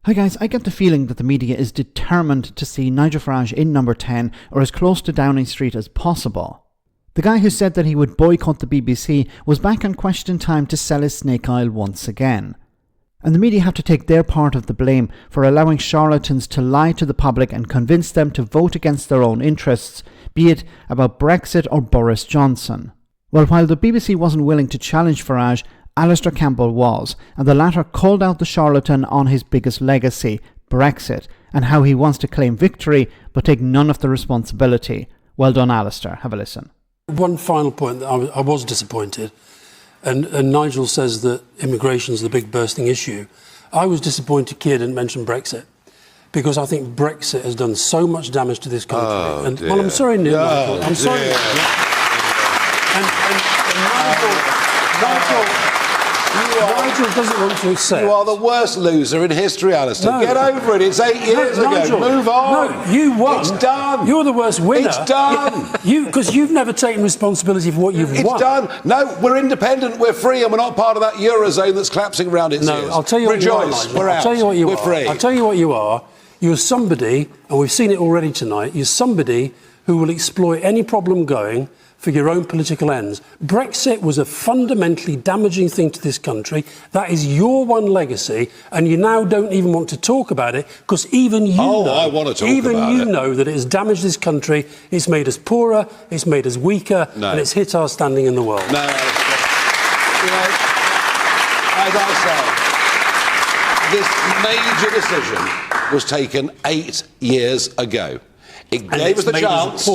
Hi guys, I get the feeling that the media is determined to see Nigel Farage in number 10 or as close to Downing Street as possible. The guy who said that he would boycott the BBC was back on Question Time to sell his snake oil once again. And the media have to take their part of the blame for allowing charlatans to lie to the public and convince them to vote against their own interests, be it about Brexit or Boris Johnson. Well, while the BBC wasn't willing to challenge Farage, Alastair Campbell was, and the latter called out the charlatan on his biggest legacy, Brexit, and how he wants to claim victory but take none of the responsibility. Well done, Alastair. Have a listen. One final point, that I was disappointed, and Nigel says that immigration is the big bursting issue. I was disappointed Keir didn't mention Brexit, because I think Brexit has done so much damage to this country. Well, I'm sorry, Nigel. I'm sorry. Nigel doesn't want to accept. You are the worst loser in history, Alastair. No. Get over it. It's 8 years ago. Move on. No, you won. It's done. You're the worst winner. It's done. Because you've never taken responsibility for what you've won. It's done. No, we're independent. We're free, and we're not part of that eurozone that's collapsing around its ears. I'll tell you what Rejoice. You are, we're out. I'll tell you what you we're are. free. I'll tell you what you are. You're somebody, and we've seen it already tonight. You're somebody who will exploit any problem going for your own political ends. Brexit was a fundamentally damaging thing to this country. That is your one legacy, and you now don't even want to talk about it because even you know. I want to talk even about you it. know that it has damaged this country. It's made us poorer. It's made us weaker, and it's hit our standing in the world. No, you know, as I say, this major decision was taken 8 years ago. It gave us the chance.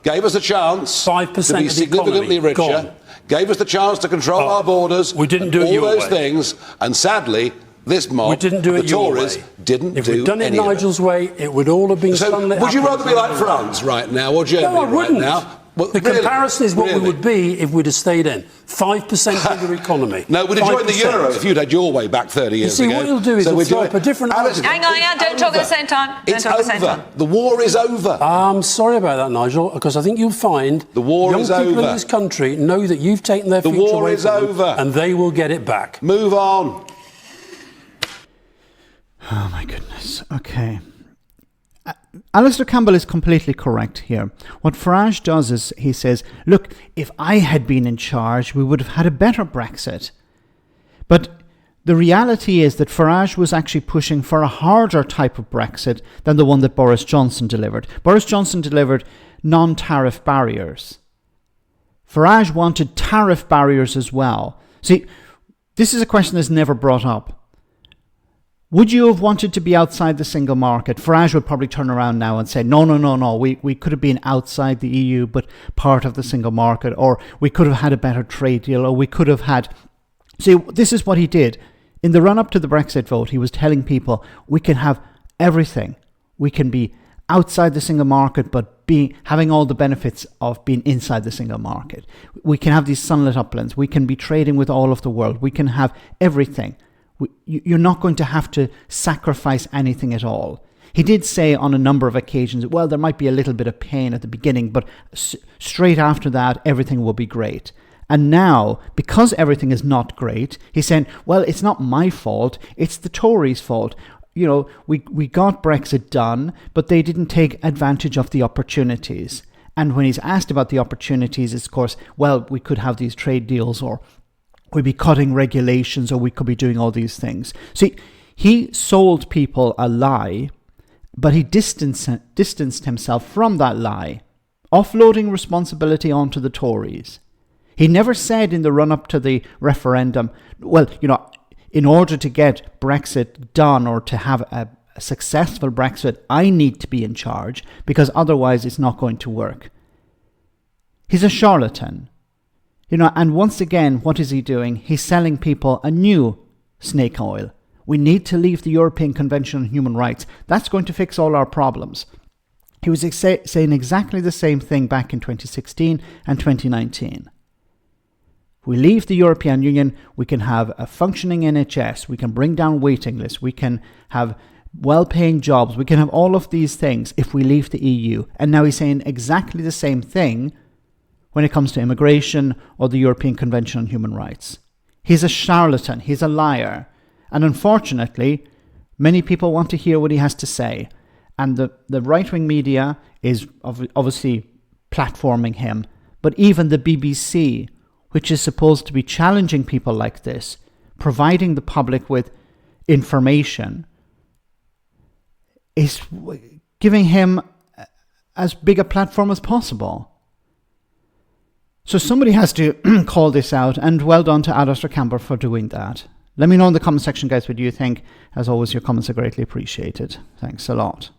Gave us a chance 5% to be significantly richer. Gave us the chance to control our borders. We didn't do it all your those way. things, and sadly, this mob, we didn't do it the your Tories, way. didn't if do we'd done it any Nigel's of it. way, it would all have been sunlit. Would you rather be like France right now or Germany No, I wouldn't. right now? Well, the comparison is what we would be if we'd have stayed in. 5% bigger economy. No, we'd have joined the euro if you'd had your way back 30 years ago. You see, what you'll do is you'll throw up a different argument. Hang on, don't talk at the same time. It's over. The war is over. I'm sorry about that, Nigel, because I think you'll find the war is over. Young people in this country know that you've taken their future away from them. The war is over. And they will get it back. Move on. Oh, my goodness. Okay. Alastair Campbell is completely correct here. What Farage does is he says, look, if I had been in charge, we would have had a better Brexit. But the reality is that Farage was actually pushing for a harder type of Brexit than the one that Boris Johnson delivered. Boris Johnson delivered non-tariff barriers. Farage wanted tariff barriers as well. See, this is a question that's never brought up. Would you have wanted to be outside the single market? Farage would probably turn around now and say, no. We could have been outside the EU, but part of the single market, or we could have had a better trade deal, or we could have had... See, this is what he did. In the run-up to the Brexit vote, he was telling people, we can have everything. We can be outside the single market, but having all the benefits of being inside the single market. We can have these sunlit uplands. We can be trading with all of the world. We can have everything. You're not going to have to sacrifice anything at all. He did say on a number of occasions, well, there might be a little bit of pain at the beginning, but straight after that, everything will be great. And now, because everything is not great, he's saying, well, it's not my fault, it's the Tories' fault. You know, we got Brexit done, but they didn't take advantage of the opportunities. And when he's asked about the opportunities, it's, of course, well, we could have these trade deals, or we'd be cutting regulations, or we could be doing all these things. See, he sold people a lie, but he distanced himself from that lie, offloading responsibility onto the Tories. He never said in the run-up to the referendum, well, you know, in order to get Brexit done or to have a successful Brexit, I need to be in charge, because otherwise it's not going to work. He's a charlatan. You know, and once again, what is he doing? He's selling people a new snake oil. We need to leave the European Convention on Human Rights. That's going to fix all our problems. He was saying exactly the same thing back in 2016 and 2019. If we leave the European Union, we can have a functioning NHS, we can bring down waiting lists, we can have well-paying jobs, we can have all of these things if we leave the EU. And now he's saying exactly the same thing when it comes to immigration or the European Convention on Human Rights. He's a charlatan, he's a liar. And unfortunately, Many people want to hear what he has to say. And the right-wing media is obviously platforming him. But even the BBC, which is supposed to be challenging people like this, providing the public with information, is giving him as big a platform as possible. So somebody has to call this out, and well done to Alastair Campbell for doing that. Let me know in the comment section, guys, what you think. As always, your comments are greatly appreciated. Thanks a lot.